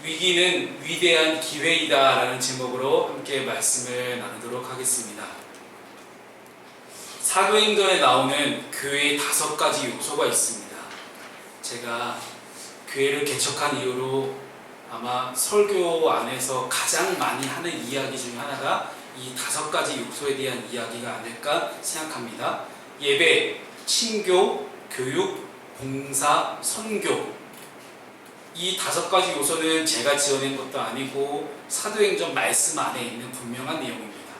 위기는 위대한 기회이다 라는 제목으로 함께 말씀을 나누도록 하겠습니다. 사도행전에 나오는 교회의 5가지 요소가 있습니다. 제가 교회를 개척한 이후로 아마 설교 안에서 가장 많이 하는 이야기 중에 하나가 이 5가지 요소에 대한 이야기가 아닐까 생각합니다. 예배, 친교, 교육, 봉사, 선교. 이 5가지 요소는 제가 지어낸 것도 아니고 사도행전 말씀 안에 있는 분명한 내용입니다.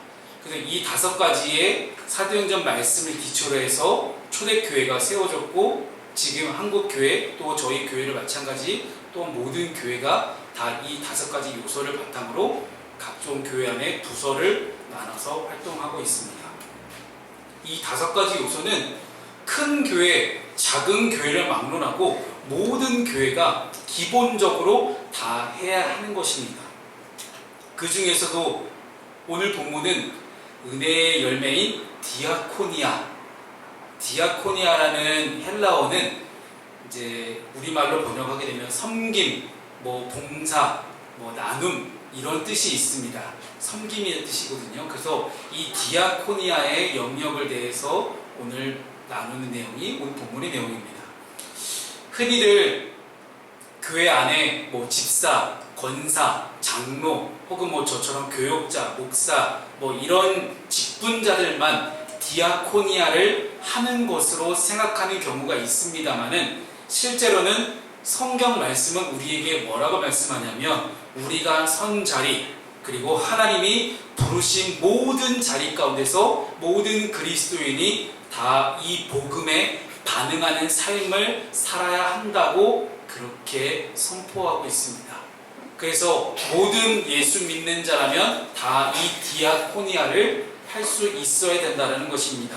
그래서 이 5가지의 사도행전 말씀을 기초로 해서 초대교회가 세워졌고, 지금 한국교회 또 저희 교회를 마찬가지 또 모든 교회가 다 이 5가지 요소를 바탕으로 각종 교회 안에 부서를 나눠서 활동하고 있습니다. 이 5가지 요소는 큰 교회, 작은 교회를 막론하고 모든 교회가 기본적으로 다 해야 하는 것입니다. 그 중에서도 오늘 본문은 은혜의 열매인 디아코니아라는 헬라어는 이제 우리말로 번역하게 되면 섬김, 봉사, 나눔 이런 뜻이 있습니다. 섬김의 뜻이거든요. 그래서 이 디아코니아의 영역을 대해서 오늘 나누는 내용이 오늘 본문의 내용입니다. 흔히들 교회 안에 집사, 권사, 장로 혹은 저처럼 교역자, 목사 이런 직분자들만 디아코니아를 하는 것으로 생각하는 경우가 있습니다만은, 실제로는 성경 말씀은 우리에게 뭐라고 말씀하냐면 우리가 선 자리, 그리고 하나님이 부르신 모든 자리 가운데서 모든 그리스도인이 다 이 복음에 반응하는 삶을 살아야 한다고 그렇게 선포하고 있습니다. 그래서 모든 예수 믿는 자라면 다 이 디아코니아를 할 수 있어야 된다는 것입니다.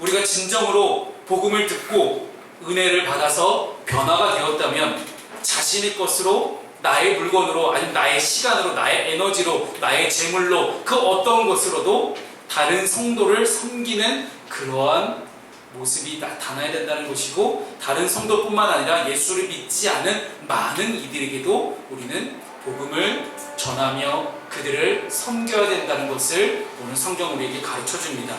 우리가 진정으로 복음을 듣고 은혜를 받아서 변화가 되었다면 자신의 것으로, 나의 물건으로, 아니면 나의 시간으로, 나의 에너지로, 나의 재물로, 그 어떤 것으로도 다른 성도를 섬기는 그러한 모습이 나타나야 된다는 것이고, 다른 성도뿐만 아니라 예수를 믿지 않은 많은 이들에게도 우리는 복음을 전하며 그들을 섬겨야 된다는 것을 오늘 성경 우리에게 가르쳐줍니다.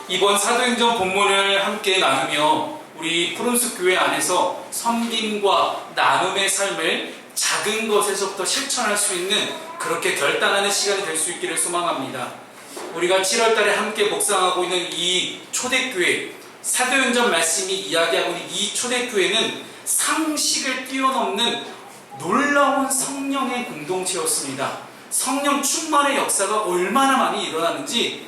이번 사도행전 본문을 함께 나누며 우리 푸른숲 교회 안에서 섬김과 나눔의 삶을 작은 것에서부터 실천할 수 있는 그렇게 결단하는 시간이 될 수 있기를 소망합니다. 우리가 7월달에 함께 묵상하고 있는 이 초대교회, 사도행전 말씀이 이야기하고 있는 이 초대교회는 상식을 뛰어넘는 놀라운 성령의 공동체였습니다. 성령 충만의 역사가 얼마나 많이 일어나는지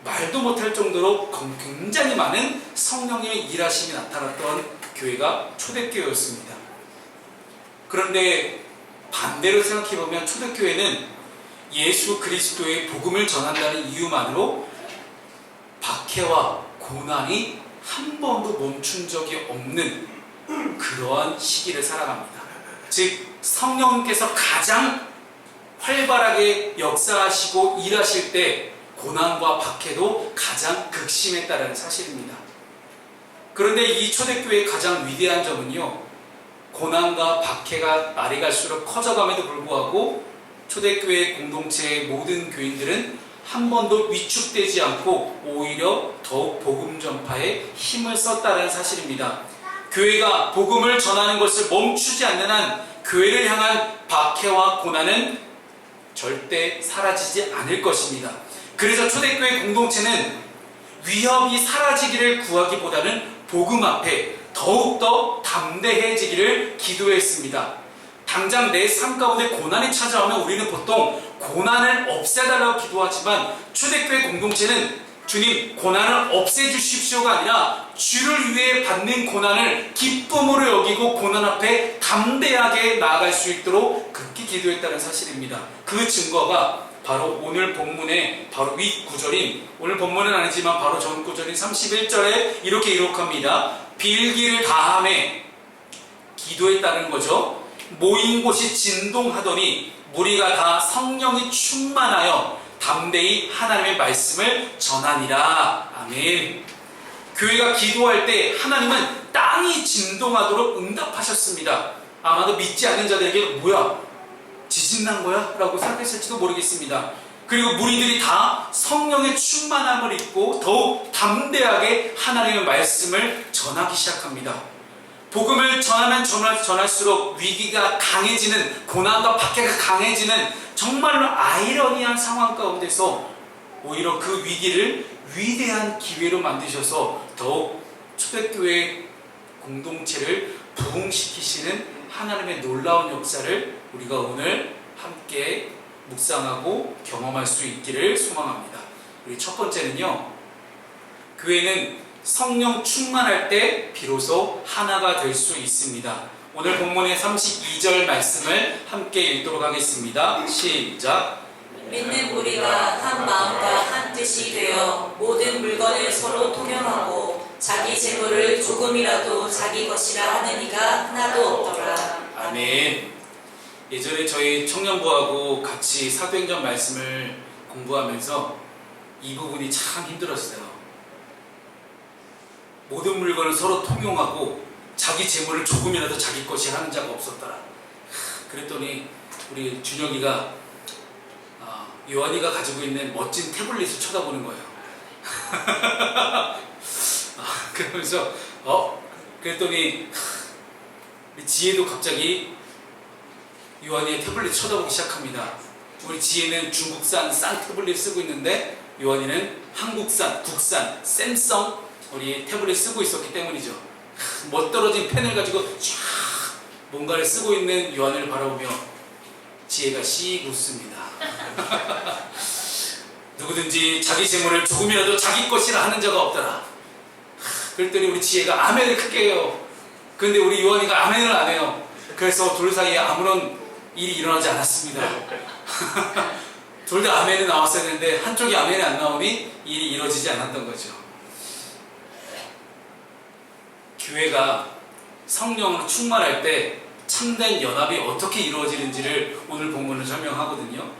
말도 못할 정도로 굉장히 많은 성령의 일하심이 나타났던 교회가 초대교회였습니다. 그런데 반대로 생각해보면 초대교회는 예수 그리스도의 복음을 전한다는 이유만으로 박해와 고난이 한 번도 멈춘 적이 없는 그러한 시기를 살아갑니다. 즉 성령께서 가장 활발하게 역사하시고 일하실 때 고난과 박해도 가장 극심했다는 사실입니다. 그런데 이 초대교회의 가장 위대한 점은요, 고난과 박해가 날이 갈수록 커져감에도 불구하고 초대교회 공동체의 모든 교인들은 한 번도 위축되지 않고 오히려 더욱 복음 전파에 힘을 썼다는 사실입니다. 교회가 복음을 전하는 것을 멈추지 않는 한 교회를 향한 박해와 고난은 절대 사라지지 않을 것입니다. 그래서 초대교회 공동체는 위협이 사라지기를 구하기보다는 복음 앞에 더욱더 담대해지기를 기도했습니다. 당장 내 삶 가운데 고난이 찾아오면 우리는 보통 고난을 없애달라고 기도하지만, 초대교회 공동체는 주님 고난을 없애주십시오가 아니라 주를 위해 받는 고난을 기쁨으로 여기고 고난 앞에 담대하게 나아갈 수 있도록 극히 기도했다는 사실입니다. 그 증거가 바로 오늘 본문의 바로 윗구절인, 오늘 본문은 아니지만 바로 전 구절인 31절에 이렇게 기록합니다. 빌기를 다함에 기도했다는 거죠. 모인 곳이 진동하더니 무리가 다 성령이 충만하여 담대히 하나님의 말씀을 전하니라. 아멘. 교회가 기도할 때 하나님은 땅이 진동하도록 응답하셨습니다. 아마도 믿지 않는 자들에게 뭐야? 지진 난 거야? 라고 생각했을지도 모르겠습니다. 그리고 무리들이 다 성령의 충만함을 입고 더욱 담대하게 하나님의 말씀을 전하기 시작합니다. 복음을 전하면 전할수록 위기가 강해지는, 고난과 박해가 강해지는 정말로 아이러니한 상황 가운데서 오히려 그 위기를 위대한 기회로 만드셔서 더욱 초대교회 공동체를 부흥시키시는 하나님의 놀라운 역사를 우리가 오늘 함께 묵상하고 경험할 수 있기를 소망합니다. 우리 첫 번째는요, 교회는 성령 충만할 때 비로소 하나가 될 수 있습니다. 오늘 본문의 32절 말씀을 함께 읽도록 하겠습니다. 시작. 믿는 우리가 한 마음과 한 뜻이 되어 모든 물건을 서로 통용하고 자기 재물을 조금이라도 자기 것이라 하는 이가 하나도 없더라. 아멘. 예전에 저희 청년부하고 같이 사도행전 말씀을 공부하면서 이 부분이 참 힘들었어요. 모든 물건을 서로 통용하고 자기 재물을 조금이라도 자기 것이 하는 자가 없었더라. 그랬더니 우리 준혁이가 요한이가 가지고 있는 멋진 태블릿을 쳐다보는 거예요. 그러면서 그랬더니 우리 지혜도 갑자기 요한이의 태블릿 쳐다보기 시작합니다. 우리 지혜는 중국산 싼 태블릿 쓰고 있는데 요한이는 한국산, 국산, 샘성 우리 태블릿 쓰고 있었기 때문이죠. 멋떨어진 펜을 가지고 쫙 뭔가를 쓰고 있는 요한을 바라보며 지혜가 씩 웃습니다. 누구든지 자기 재물을 조금이라도 자기 것이라 하는 자가 없더라. 그랬더니 우리 지혜가 아멘을 크게 해요. 그런데 우리 요한이가 아멘을 안 해요. 그래서 둘 사이에 아무런 일이 일어나지 않았습니다. 둘 다 아멘이 나왔어야 했는데 한쪽이 아멘이 안 나오니 일이 이루어지지 않았던 거죠. 교회가 성령으로 충만할 때 참된 연합이 어떻게 이루어지는지를 오늘 본문은 설명하거든요.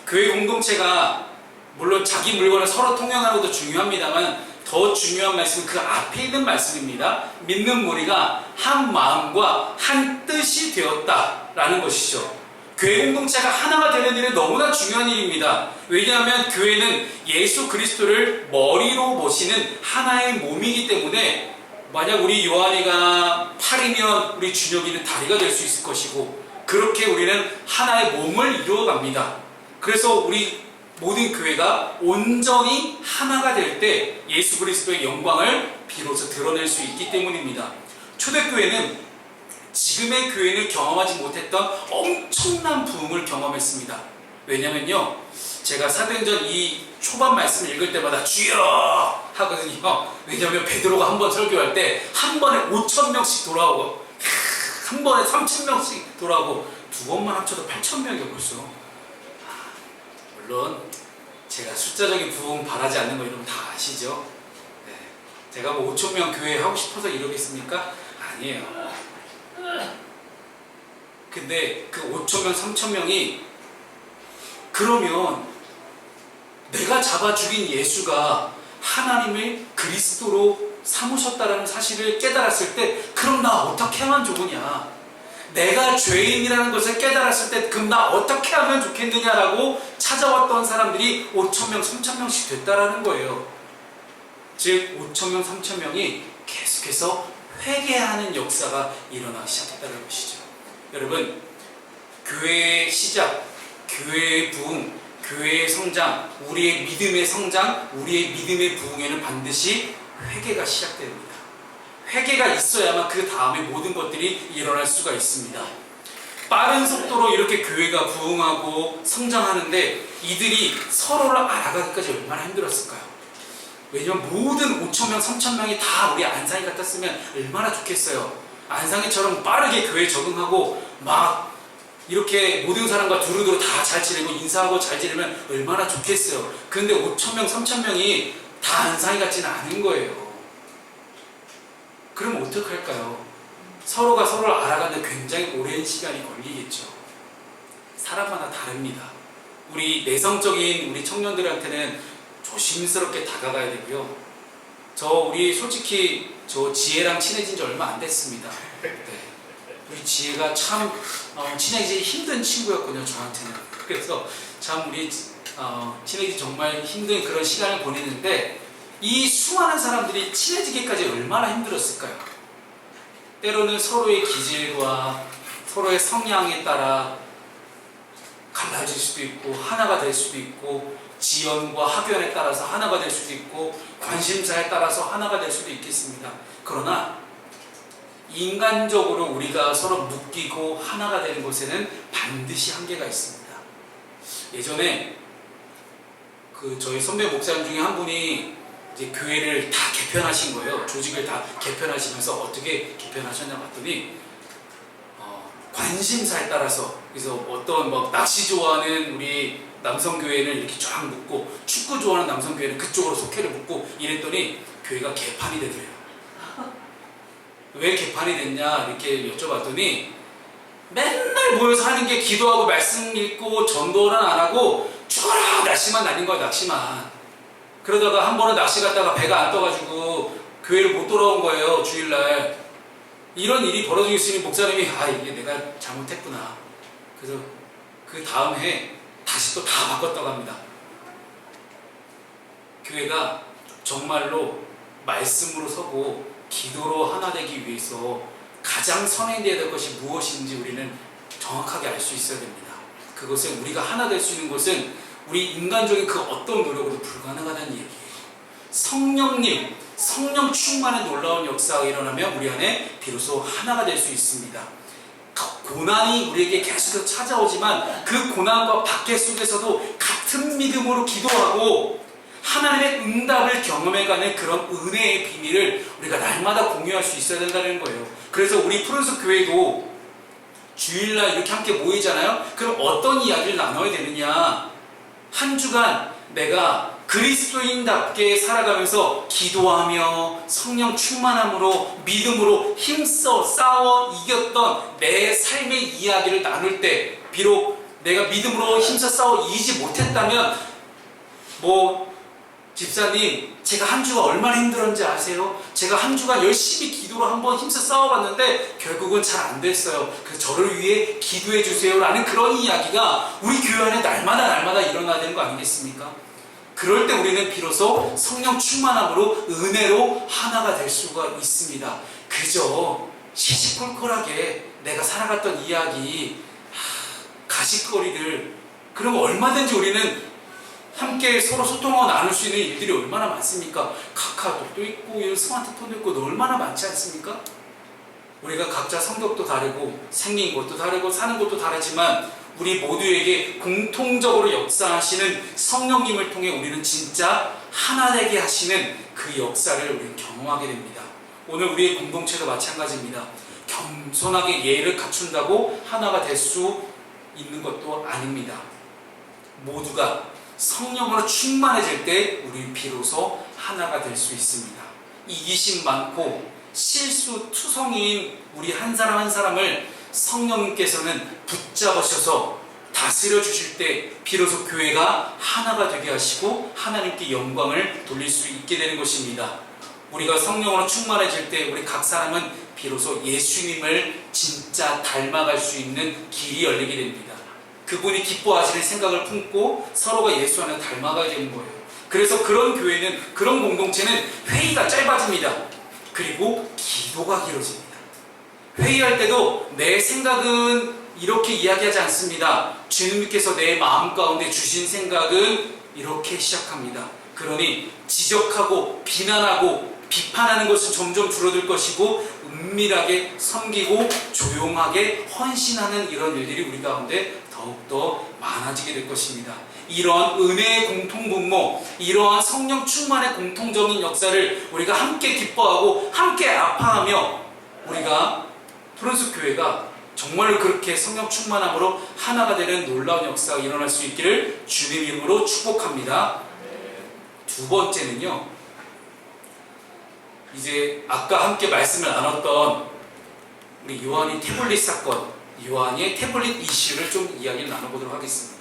교회 공동체가 물론 자기 물건을 서로 통용하는 것도 중요합니다만 더 중요한 말씀은 그 앞에 있는 말씀입니다. 믿는 무리가 한 마음과 한 뜻이 되었다라는 것이죠. 교회 공동체가 하나가 되는 일은 너무나 중요한 일입니다. 왜냐하면 교회는 예수 그리스도를 머리로 모시는 하나의 몸이기 때문에 만약 우리 요한이가 팔이면 우리 준혁이는 다리가 될 수 있을 것이고 그렇게 우리는 하나의 몸을 이루어갑니다. 그래서 우리 모든 교회가 온전히 하나가 될 때 예수 그리스도의 영광을 비로소 드러낼 수 있기 때문입니다. 초대교회는 지금의 교회는 경험하지 못했던 엄청난 부흥을 경험했습니다. 왜냐면요, 제가 사도행전 이 초반 말씀을 읽을 때마다 주여 하거든요. 왜냐하면 베드로가 한 번 설교할 때 한 번에 5,000명씩 돌아오고 한 번에 3,000명씩 돌아오고 두 번만 합쳐도 8,000명이요 벌써. 물론 제가 숫자적인 부흥 바라지 않는 거 여러분 다 아시죠? 네. 제가 뭐 5,000명 교회 하고 싶어서 이러겠습니까? 아니에요. 근데 그 5,000명, 3,000명이 그러면 내가 잡아 죽인 예수가 하나님을 그리스도로 삼으셨다는 사실을 깨달았을 때 그럼 나 어떻게 하면 좋으냐? 내가 죄인이라는 것을 깨달았을 때 그럼 나 어떻게 하면 좋겠느냐라고 찾아왔던 사람들이 5,000명, 3,000명씩 됐다라는 거예요. 즉 5,000명, 3,000명이 계속해서 회개하는 역사가 일어나기 시작했다는 것이죠. 여러분, 교회의 시작, 교회의 부흥, 교회의 성장, 우리의 믿음의 성장, 우리의 믿음의 부흥에는 반드시 회개가 시작됩니다. 회개가 있어야만 그 다음에 모든 것들이 일어날 수가 있습니다. 빠른 속도로 이렇게 교회가 부흥하고 성장하는데 이들이 서로를 알아가기까지 얼마나 힘들었을까요? 왜냐면 모든 5,000명, 3,000명이 다 우리 안상이 같았으면 얼마나 좋겠어요. 안상이처럼 빠르게 교회에 적응하고 막 이렇게 모든 사람과 두루두루 다 잘 지내고 인사하고 잘 지내면 얼마나 좋겠어요. 그런데 5,000명, 3,000명이 다 안상이 같지는 않은 거예요. 그럼 어떡할까요? 서로가 서로를 알아가는 굉장히 오랜 시간이 걸리겠죠. 사람마다 다릅니다. 우리 내성적인 우리 청년들한테는 조심스럽게 다가가야 되고요. 우리 솔직히 저 지혜랑 친해진 지 얼마 안 됐습니다. 네. 우리 지혜가 참 친해지기 힘든 친구였거든요, 저한테는. 그래서 참 우리 친해지기 정말 힘든 그런 시간을 보내는데 이 수많은 사람들이 친해지기까지 얼마나 힘들었을까요? 때로는 서로의 기질과 서로의 성향에 따라 갈라질 수도 있고 하나가 될 수도 있고 지연과 학연에 따라서 하나가 될 수도 있고 관심사에 따라서 하나가 될 수도 있겠습니다. 그러나 인간적으로 우리가 서로 묶이고 하나가 되는 곳에는 반드시 한계가 있습니다. 예전에 저희 선배 목사님 중에 한 분이 이제 교회를 다 개편하신 거예요. 조직을 다 개편하시면서 어떻게 개편하셨냐 봤더니 관심사에 따라서, 그래서 어떤 낚시 좋아하는 우리 남성교회는 이렇게 쫙 묶고 축구 좋아하는 남성교회는 그쪽으로 속해를 묶고 이랬더니 교회가 개판이 되더래요. 왜 개판이 됐냐 이렇게 여쭤봤더니 맨날 모여서 하는 게 기도하고 말씀 읽고 전도는 안 하고 죽어라 낚시만 날린 거야, 낚시만. 그러다가 한 번은 낚시 갔다가 배가 안 떠가지고 교회를 못 돌아온 거예요, 주일날. 이런 일이 벌어지고 있으니 목사님이 이게 내가 잘못했구나. 그래서 그 다음 해 다시 또 다 바꿨다고 합니다. 교회가 정말로 말씀으로 서고 기도로 하나 되기 위해서 가장 선행되어야 될 것이 무엇인지 우리는 정확하게 알 수 있어야 됩니다. 그것은 우리가 하나 될 수 있는 것은 우리 인간적인 그 어떤 노력으로 불가능하다는 얘기예요. 성령 충만의 놀라운 역사가 일어나면 우리 안에 비로소 하나가 될 수 있습니다. 고난이 우리에게 계속 찾아오지만 그 고난과 박해 속에서도 같은 믿음으로 기도하고 하나님의 응답을 경험해가는 그런 은혜의 비밀을 우리가 날마다 공유할 수 있어야 된다는 거예요. 그래서 우리 푸른숲 교회도 주일날 이렇게 함께 모이잖아요. 그럼 어떤 이야기를 나눠야 되느냐? 한 주간 내가 그리스도인답게 살아가면서 기도하며 성령 충만함으로 믿음으로 힘써 싸워 이겼던 내 삶의 이야기를 나눌 때, 비록 내가 믿음으로 힘써 싸워 이기지 못했다면 집사님 제가 한 주가 얼마나 힘들었는지 아세요? 제가 한 주간 열심히 기도로 한번 힘써 싸워봤는데 결국은 잘 안 됐어요. 그래서 저를 위해 기도해 주세요 라는 그런 이야기가 우리 교회 안에 날마다 일어나야 되는 거 아니겠습니까? 그럴 때 우리는 비로소 성령 충만함으로 은혜로 하나가 될 수가 있습니다. 그저 시시콜콜하게 내가 살아갔던 이야기, 가십거리들, 그런 거 얼마든지 우리는 함께 서로 소통하고 나눌 수 있는 일들이 얼마나 많습니까? 카카오톡도 있고 스마트폰도 있고 얼마나 많지 않습니까? 우리가 각자 성격도 다르고 생긴 것도 다르고 사는 것도 다르지만 우리 모두에게 공통적으로 역사하시는 성령님을 통해 우리는 진짜 하나 되게 하시는 그 역사를 우리는 경험하게 됩니다. 오늘 우리의 공동체도 마찬가지입니다. 겸손하게 예를 갖춘다고 하나가 될 수 있는 것도 아닙니다. 모두가 성령으로 충만해질 때 우리 비로소 하나가 될 수 있습니다. 이기심 많고 실수투성이인 우리 한 사람 한 사람을 성령님께서는 붙잡으셔서 다스려 주실 때 비로소 교회가 하나가 되게 하시고 하나님께 영광을 돌릴 수 있게 되는 것입니다. 우리가 성령으로 충만해질 때 우리 각 사람은 비로소 예수님을 진짜 닮아갈 수 있는 길이 열리게 됩니다. 그분이 기뻐하시는 생각을 품고 서로가 예수 안에 닮아가야 되는 거예요. 그래서 그런 교회는, 그런 공동체는 회의가 짧아집니다. 그리고 기도가 길어집니다. 회의할 때도 내 생각은 이렇게 이야기하지 않습니다. 주님께서 내 마음 가운데 주신 생각은 이렇게 시작합니다. 그러니 지적하고 비난하고 비판하는 것은 점점 줄어들 것이고 은밀하게 섬기고 조용하게 헌신하는 이런 일들이 우리 가운데 더욱더 많아지게 될 것입니다. 이러한 은혜의 공통분모, 이러한 성령 충만의 공통적인 역사를 우리가 함께 기뻐하고 함께 아파하며 우리가 푸른숲 교회가 정말로 그렇게 성령 충만함으로 하나가 되는 놀라운 역사가 일어날 수 있기를 주님 이름으로 축복합니다. 두 번째는요, 이제 아까 함께 말씀을 나눴던 우리 요한의 태블릿 사건, 요한의 태블릿 이슈를 좀 이야기를 나눠보도록 하겠습니다.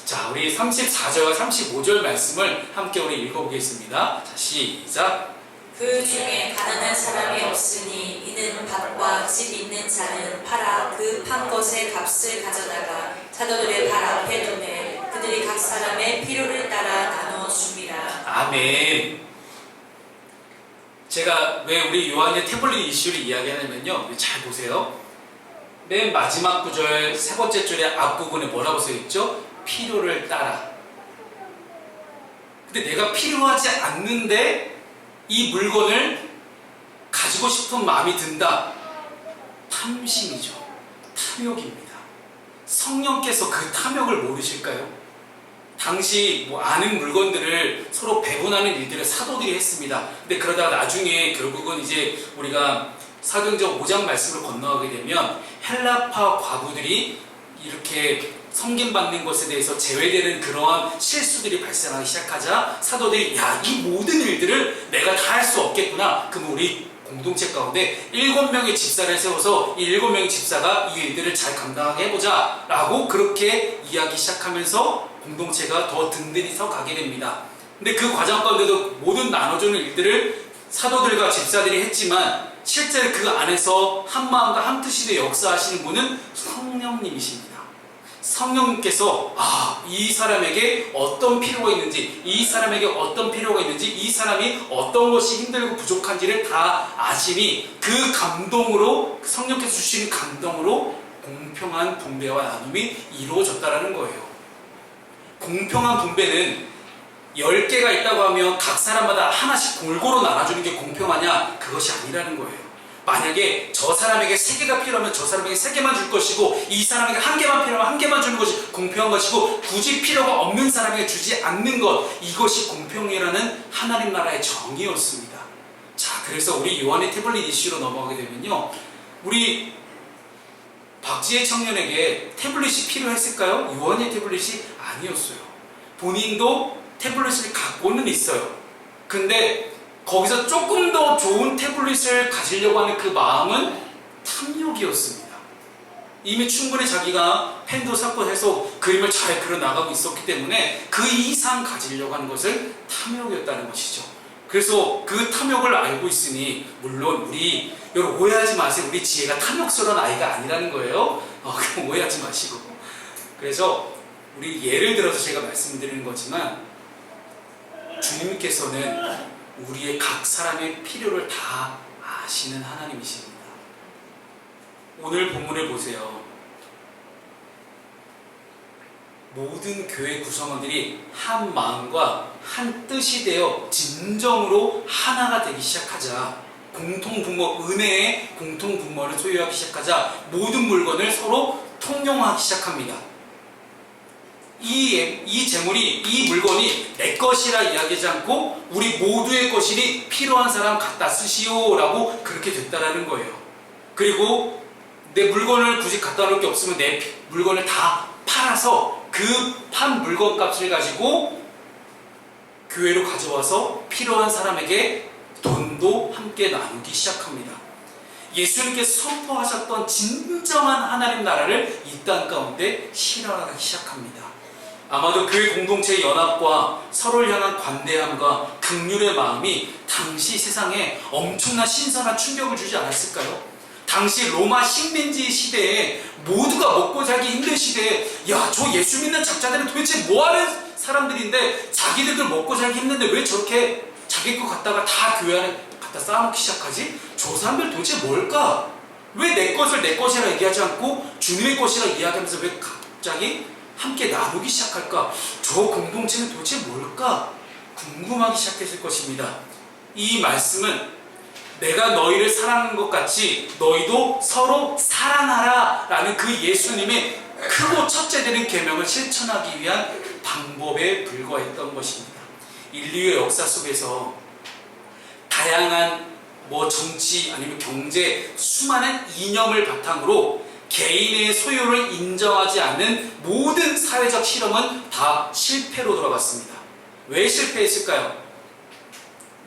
자, 우리 34절과 35절 말씀을 함께 우리 읽어보겠습니다. 자, 시작. 그 중에 가난한 사람이 없으니 이는 밭과 집 있는 자는 팔아 그 판 것의 값을 가져다가 사도들의 발 앞에 두매 그들이 각 사람의 필요를 따라 나누어 줍니다. 아멘. 제가 왜 우리 요한의 태블릿 이슈를 이야기하냐면요, 잘 보세요. 맨 마지막 구절 세 번째 줄의 앞부분에 뭐라고 써있죠? 필요를 따라. 근데 내가 필요하지 않는데 이 물건을 가지고 싶은 마음이 든다. 탐심이죠. 탐욕입니다. 성령께서 그 탐욕을 모르실까요? 당시 아는 물건들을 서로 배분하는 일들을 사도들이 했습니다. 근데 그러다가 나중에 결국은 이제 우리가 사도행전 5장 말씀을 건너가게 되면 헬라파 과부들이 이렇게 섬김받는 것에 대해서 제외되는 그러한 실수들이 발생하기 시작하자 사도들이 이 모든 일들을 내가 다 할 수 없겠구나. 그럼 우리 공동체 가운데 7명의 집사를 세워서 이 7명의 집사가 이 일들을 잘 감당하게 해보자 라고 그렇게 이야기 시작하면서 공동체가 더 든든히 서 가게 됩니다. 근데 그 과정 가운데도 모든 나눠주는 일들을 사도들과 집사들이 했지만 실제 그 안에서 한 마음과 한 뜻이 되어 역사하시는 분은 성령님이십니다. 성령님께서 이 사람에게 어떤 필요가 있는지, 이 사람에게 어떤 필요가 있는지, 이 사람이 어떤 것이 힘들고 부족한지를 다 아시니 그 감동으로, 성령께서 주시는 감동으로 공평한 분배와 나눔이 이루어졌다는 거예요. 공평한 분배는 10개가 있다고 하면 각 사람마다 하나씩 골고루 나눠주는 게 공평하냐? 그것이 아니라는 거예요. 만약에 저 사람에게 3개가 필요하면 저 사람에게 3개만 줄 것이고 이 사람에게 1개만 필요하면 1개만 주는 것이 공평한 것이고 굳이 필요가 없는 사람에게 주지 않는 것, 이것이 공평이라는 하나님 나라의 정의였습니다. 자, 그래서 우리 요한의 태블릿 이슈로 넘어가게 되면요, 우리 박지혜 청년에게 태블릿이 필요했을까요? 요한의 태블릿이 아니었어요. 본인도 태블릿을 갖고는 있어요. 근데 거기서 조금 더 좋은 태블릿을 가지려고 하는 그 마음은 탐욕이었습니다. 이미 충분히 자기가 펜도 샀고 해서 그림을 잘 그려나가고 있었기 때문에 그 이상 가지려고 하는 것을 탐욕이었다는 것이죠. 그래서 그 탐욕을 알고 있으니, 물론 우리 여러분 오해하지 마세요. 우리 지혜가 탐욕스러운 아이가 아니라는 거예요. 그럼 오해하지 마시고. 그래서 우리 예를 들어서 제가 말씀드리는 거지만 주님께서는 우리의 각 사람의 필요를 다 아시는 하나님이십니다. 오늘 본문을 보세요. 모든 교회 구성원들이 한 마음과 한 뜻이 되어 진정으로 하나가 되기 시작하자, 공통분모, 은혜의 공통분모를 소유하기 시작하자 모든 물건을 서로 통용하기 시작합니다. 이 재물이, 이 물건이 내 것이라 이야기하지 않고 우리 모두의 것이니 필요한 사람 갖다 쓰시오 라고 그렇게 됐다라는 거예요. 그리고 내 물건을 굳이 갖다 놓을 게 없으면 내 물건을 다 팔아서 그 판 물건 값을 가지고 교회로 가져와서 필요한 사람에게 돈도 함께 나누기 시작합니다. 예수님께서 선포하셨던 진정한 하나님 나라를 이 땅 가운데 실현하기 시작합니다. 아마도 교회 공동체의 연합과 서로를 향한 관대함과 긍휼의 마음이 당시 세상에 엄청난 신선한 충격을 주지 않았을까요? 당시 로마 식민지 시대에 모두가 먹고 살기 힘든 시대에 저 예수 믿는 작자들은 도대체 뭐하는 사람들인데 자기들도 먹고 살기 힘든데 왜 저렇게 자기 거 갖다가 다 교회 안에 갖다 쌓아놓기 시작하지? 저 사람들 도대체 뭘까? 왜 내 것을 내 것이라 얘기하지 않고 주님의 것이라 이야기하면서 왜 갑자기 함께 나누기 시작할까? 저 공동체는 도대체 뭘까? 궁금하기 시작했을 것입니다. 이 말씀은 내가 너희를 사랑하는 것 같이 너희도 서로 사랑하라 라는 그 예수님의 크고 첫째 되는 계명을 실천하기 위한 방법에 불과했던 것입니다. 인류의 역사 속에서 다양한 정치 아니면 경제 수많은 이념을 바탕으로 개인의 소유를 인정하지 않는 모든 사회적 실험은 다 실패로 돌아갔습니다. 왜 실패했을까요?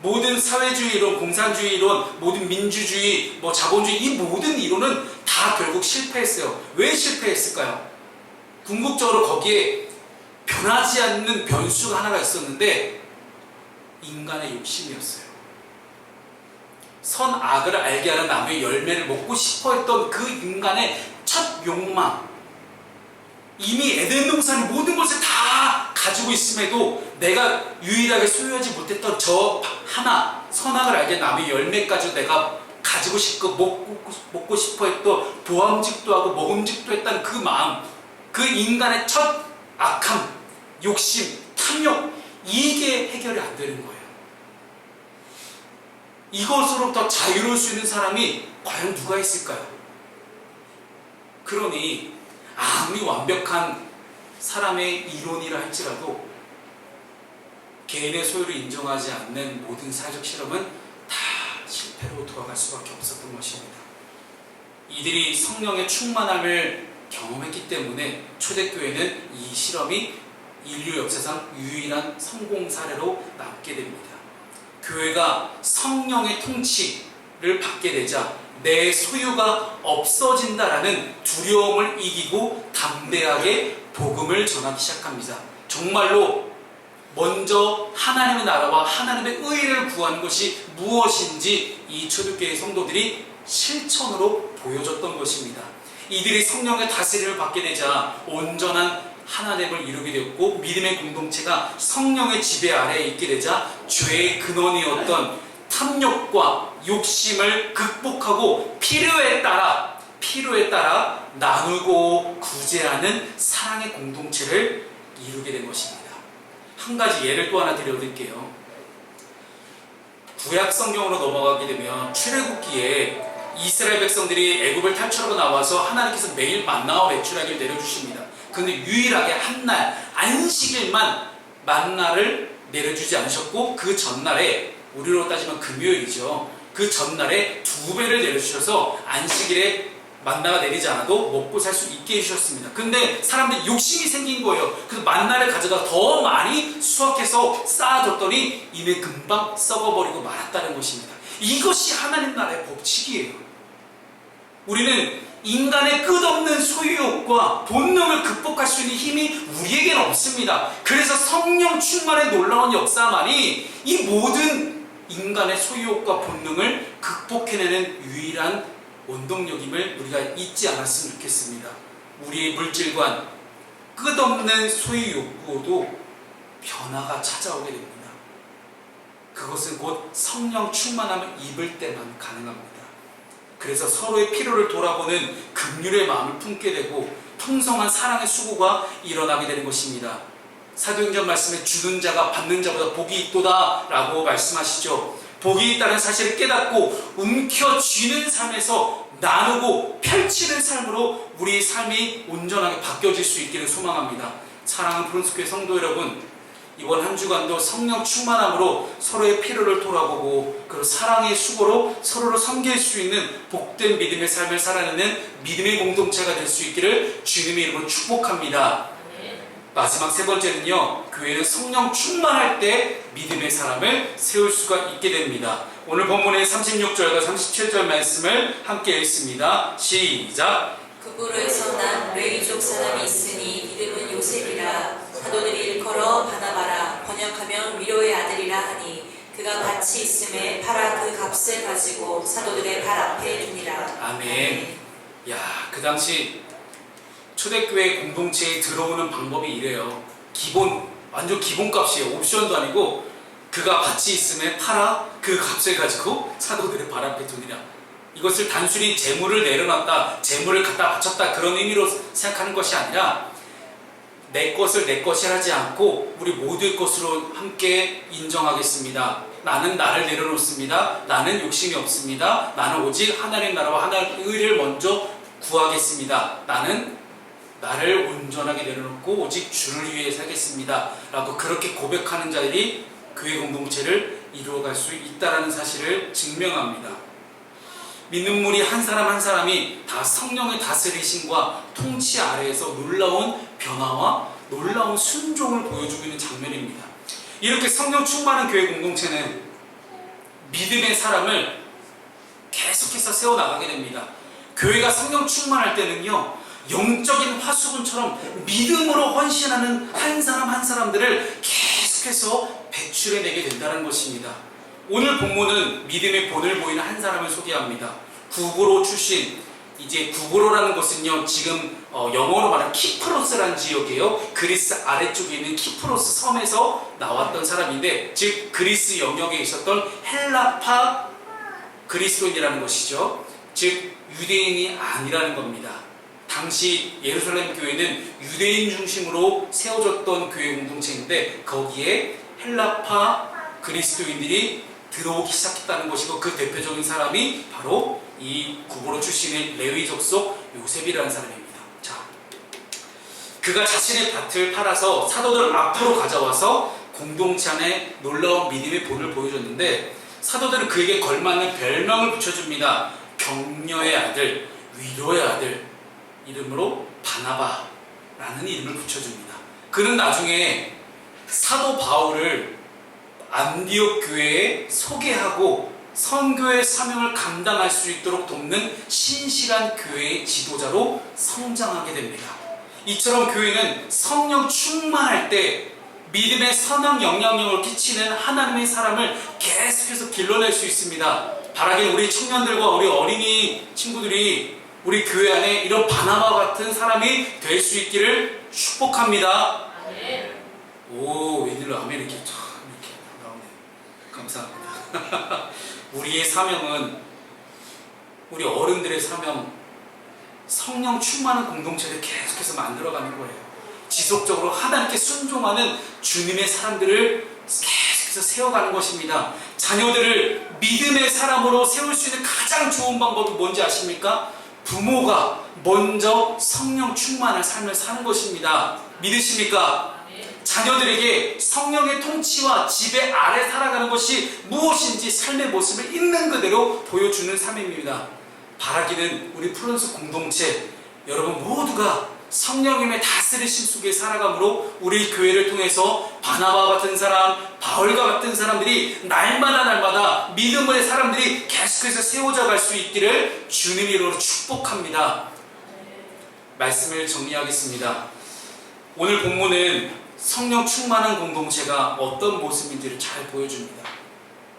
모든 사회주의 이론, 공산주의 이론, 모든 민주주의, 자본주의, 이 모든 이론은 다 결국 실패했어요. 왜 실패했을까요? 궁극적으로 거기에 변하지 않는 변수가 하나가 있었는데 인간의 욕심이었어요. 선악을 알게 하는 나무의 열매를 먹고 싶어 했던 그 인간의 첫 욕망, 이미 에덴 동산의 모든 것을 다 가지고 있음에도 내가 유일하게 소유하지 못했던 저 하나, 선악을 알게 하는 나무의 열매까지 내가 가지고 싶고 먹고 싶어 했던 보암직도 하고 먹음직도 했던 그 마음, 그 인간의 첫 악함, 욕심, 탐욕, 이게 해결이 안 되는 거예요. 이것으로부터 자유로울 수 있는 사람이 과연 누가 있을까요? 그러니 아무리 완벽한 사람의 이론이라 할지라도 개인의 소유를 인정하지 않는 모든 사회적 실험은 다 실패로 돌아갈 수밖에 없었던 것입니다. 이들이 성령의 충만함을 경험했기 때문에 초대교회는 이 실험이 인류 역사상 유일한 성공 사례로 남게 됩니다. 교회가 성령의 통치를 받게 되자 내 소유가 없어진다라는 두려움을 이기고 담대하게 복음을 전하기 시작합니다. 정말로 먼저 하나님의 나라와 하나님의 의를 구하는 것이 무엇인지 이 초대교회 성도들이 실천으로 보여줬던 것입니다. 이들이 성령의 다스림을 받게 되자 온전한 하나됨을 이루게 되었고 믿음의 공동체가 성령의 지배 아래에 있게 되자 죄의 근원이었던 탐욕과 욕심을 극복하고 필요에 따라 나누고 구제하는 사랑의 공동체를 이루게 된 것입니다. 한 가지 예를 또 하나 드려드릴게요. 구약 성경으로 넘어가게 되면 출애굽기에 이스라엘 백성들이 애굽을 탈출하고 나와서 하나님께서 매일 만나와 메추라기를 내려주십니다. 그런데 유일하게 한 날 안식일만 만나를 내려주지 않으셨고 그 전날에 우리로 따지면 금요일이죠. 그 전날에 2배를 내려주셔서 안식일에 만나가 내리지 않아도 먹고 살 수 있게 해주셨습니다. 근데 사람들이 욕심이 생긴 거예요. 그래서 만나를 가져다 더 많이 수확해서 쌓아뒀더니 이내 금방 썩어버리고 말았다는 것입니다. 이것이 하나님 나라의 법칙이에요. 우리는 인간의 끝없는 소유욕과 본능을 극복할 수 있는 힘이 우리에게는 없습니다. 그래서 성령 충만의 놀라운 역사만이 이 모든 인간의 소유욕과 본능을 극복해내는 유일한 원동력임을 우리가 잊지 않았으면 좋겠습니다. 우리의 물질관, 끝없는 소유욕구도 변화가 찾아오게 됩니다. 그것은 곧 성령 충만함을 입을 때만 가능합니다. 그래서 서로의 필요를 돌아보는 긍휼의 마음을 품게 되고 풍성한 사랑의 수고가 일어나게 되는 것입니다. 사도행전 말씀에 주는 자가 받는 자보다 복이 있도다 라고 말씀하시죠. 복이 있다는 사실을 깨닫고 움켜쥐는 삶에서 나누고 펼치는 삶으로 우리의 삶이 온전하게 바뀌어질 수 있기를 소망합니다. 사랑하는 프론스교회 성도 여러분, 이번 한 주간도 성령 충만함으로 서로의 필요를 돌아보고 그 사랑의 수고로 서로를 섬길 수 있는 복된 믿음의 삶을 살아내는 믿음의 공동체가 될 수 있기를 주님의 이름으로 축복합니다. 마지막 세 번째는요, 교회는 성령 충만할 때 믿음의 사람을 세울 수가 있게 됩니다. 오늘 본문의 36절과 37절 말씀을 함께 읽습니다. 시작. 그부로에서 난 레위족 사람이 있으니 이름은 요셉이라. 사도들이 일컬어 바나바라, 번역하면 위로의 아들이라 하니 그가 같이 있음에 팔아 그 값을 가지고 사도들의 발 앞에 두니라. 아멘. 야, 그 당시 초대교회 공동체에 들어오는 방법이 이래요. 완전 기본값이에요. 옵션도 아니고 그가 같이 있음에 팔아 그 값을 가지고 사도들의 발 앞에 두니라. 이것을 단순히 재물을 내려놨다, 재물을 갖다 바쳤다 그런 의미로 생각하는 것이 아니라 내 것을 내 것이 하지 않고 우리 모두의 것으로 함께 인정하겠습니다. 나는 나를 내려놓습니다. 나는 욕심이 없습니다. 나는 오직 하나님 나라와 하나님의 의를 먼저 구하겠습니다. 나는 나를 온전하게 내려놓고 오직 주를 위해 살겠습니다. 라고 그렇게 고백하는 자들이 교회 공동체를 이루어갈 수 있다는 사실을 증명합니다. 믿는 무리 한 사람 한 사람이 다 성령의 다스리심과 통치 아래에서 놀라운 변화와 놀라운 순종을 보여주고 있는 장면입니다. 이렇게 성령 충만한 교회 공동체는 믿음의 사람을 계속해서 세워나가게 됩니다. 교회가 성령 충만할 때는요, 영적인 화수분처럼 믿음으로 헌신하는 한 사람 한 사람들을 계속해서 배출해내게 된다는 것입니다. 오늘 본문은 믿음의 본을 보이는 한 사람을 소개합니다. 구브로 출신, 이제 구브로라는 곳은요, 지금 영어로 말하면 키프로스라는 지역이에요. 그리스 아래쪽에 있는 키프로스 섬에서 나왔던 사람인데, 즉 그리스 영역에 있었던 헬라파 그리스도인이라는 것이죠. 즉 유대인이 아니라는 겁니다. 당시 예루살렘 교회는 유대인 중심으로 세워졌던 교회 공동체인데, 거기에 헬라파 그리스도인들이 들어오기 시작했다는 것이고, 그 대표적인 사람이 바로 이 구브로 출신의 레위 족속 요셉이라는 사람입니다. 자, 그가 자신의 밭을 팔아서 사도들을 앞으로 가져와서 공동체 안에 놀라운 믿음의 본을 보여줬는데, 사도들은 그에게 걸맞는 별명을 붙여줍니다. 격려의 아들, 위로의 아들, 이름으로 바나바라는 이름을 붙여줍니다. 그는 나중에 사도 바울을 안디옥 교회에 소개하고 선교의 사명을 감당할 수 있도록 돕는 신실한 교회의 지도자로 성장하게 됩니다. 이처럼 교회는 성령 충만할 때 믿음의 선한 영향력을 끼치는 하나님의 사람을 계속해서 길러낼 수 있습니다. 바라기는 우리 청년들과 우리 어린이 친구들이 우리 교회 안에 이런 바나바 같은 사람이 될 수 있기를 축복합니다. 오, 웬일로 아멘 이렇게 나오네요. 감사합니다. 우리의 사명은, 우리 어른들의 사명, 성령 충만한 공동체를 계속해서 만들어가는 거예요. 지속적으로 하나님께 순종하는 주님의 사람들을 계속해서 세워가는 것입니다. 자녀들을 믿음의 사람으로 세울 수 있는 가장 좋은 방법이 뭔지 아십니까? 부모가 먼저 성령 충만한 삶을 사는 것입니다. 믿으십니까? 자녀들에게 성령의 통치와 지배 아래 살아가는 것이 무엇인지 삶의 모습을 있는 그대로 보여주는 삶입니다. 바라기는 우리 프론스 공동체 여러분 모두가 성령님의 다스리심 속에 살아감으로 우리 교회를 통해서 바나바 같은 사람, 바울과 같은 사람들이 날마다 믿음의 사람들이 계속해서 세워져 갈 수 있기를 주님 이름으로 축복합니다. 말씀을 정리하겠습니다. 오늘 본문은 성령 충만한 공동체가 어떤 모습인지를 잘 보여줍니다.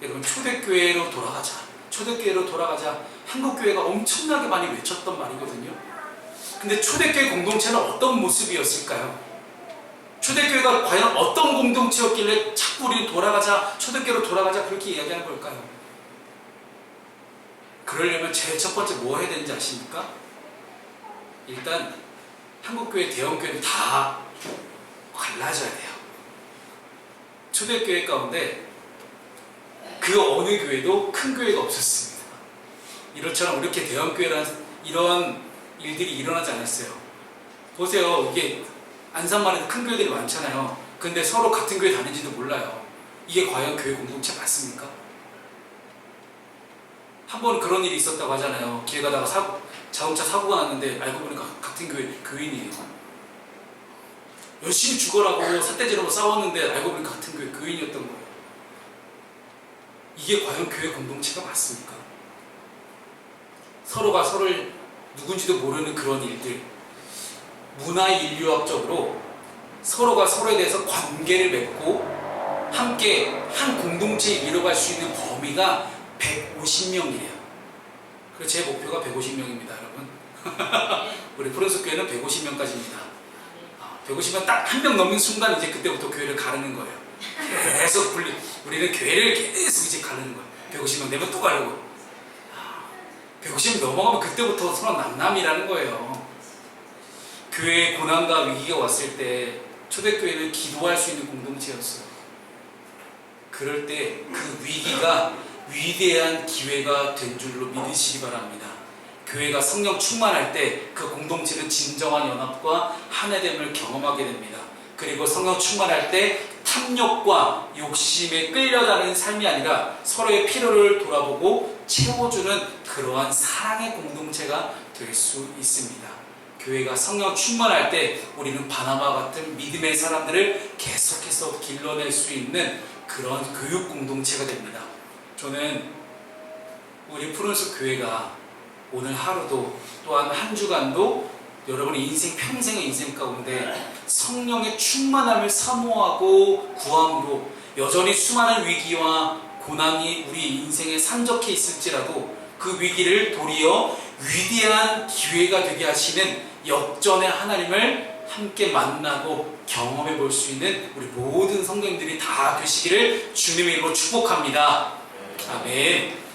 여러분, 초대교회로 돌아가자, 초대교회로 돌아가자, 한국교회가 엄청나게 많이 외쳤던 말이거든요. 근데 초대교회 공동체는 어떤 모습이었을까요? 초대교회가 과연 어떤 공동체였길래 자꾸 우리는 돌아가자, 초대교회로 돌아가자 그렇게 이야기하는 걸까요? 그러려면 제일 첫 번째 뭐 해야 되는지 아십니까? 일단 한국교회, 대형교회는 다 갈라져야 돼요. 초대교회 가운데 그 어느 교회도 큰 교회가 없었습니다. 이렇처럼 이렇게 대형교회라는 이런 일들이 일어나지 않았어요. 보세요. 이게 안산만 해도 큰 교회들이 많잖아요. 근데 서로 같은 교회 다니지도 몰라요. 이게 과연 교회 공동체 맞습니까? 한 번 그런 일이 있었다고 하잖아요. 길 가다가 자동차 사고가 났는데 알고 보니까 같은 교인이에요. 열심히 죽어라고 삿대질하고 싸웠는데 알고 보니까 같은 교회 교인이었던 거예요. 이게 과연 교회 공동체가 맞습니까? 서로가 서로를 누군지도 모르는 그런 일들, 문화인류학적으로 서로가 서로에 대해서 관계를 맺고 함께 한 공동체에 이뤄갈 수 있는 범위가 150명이래요. 그래서 제 목표가 150명입니다, 여러분. 우리 프론스 교회는 150명까지입니다. 150명 딱 한 명 넘는 순간 이제 그때부터 교회를 가르는 거예요. 계속 우리는 교회를 계속 이제 가르는 거예요. 150명 되면 또 가르고. 150명 넘어가면 그때부터 서로 남남이라는 거예요. 교회에 고난과 위기가 왔을 때 초대교회는 기도할 수 있는 공동체였어요. 그럴 때 그 위기가 위대한 기회가 된 줄로 믿으시기 바랍니다. 교회가 성령 충만할 때 그 공동체는 진정한 연합과 하나됨을 경험하게 됩니다. 그리고 성령 충만할 때 탐욕과 욕심에 끌려가는 삶이 아니라 서로의 필요를 돌아보고 채워주는 그러한 사랑의 공동체가 될 수 있습니다. 교회가 성령 충만할 때 우리는 바나바 같은 믿음의 사람들을 계속해서 길러낼 수 있는 그런 교육 공동체가 됩니다. 저는 우리 프론스 교회가 오늘 하루도 또한 한 주간도 여러분의 인생, 평생의 인생 가운데 성령의 충만함을 사모하고 구함으로 여전히 수많은 위기와 고난이 우리 인생에 산적해 있을지라도 그 위기를 도리어 위대한 기회가 되게 하시는 역전의 하나님을 함께 만나고 경험해 볼 수 있는 우리 모든 성도님들이 다 되시기를 주님의 이름으로 축복합니다. 아멘.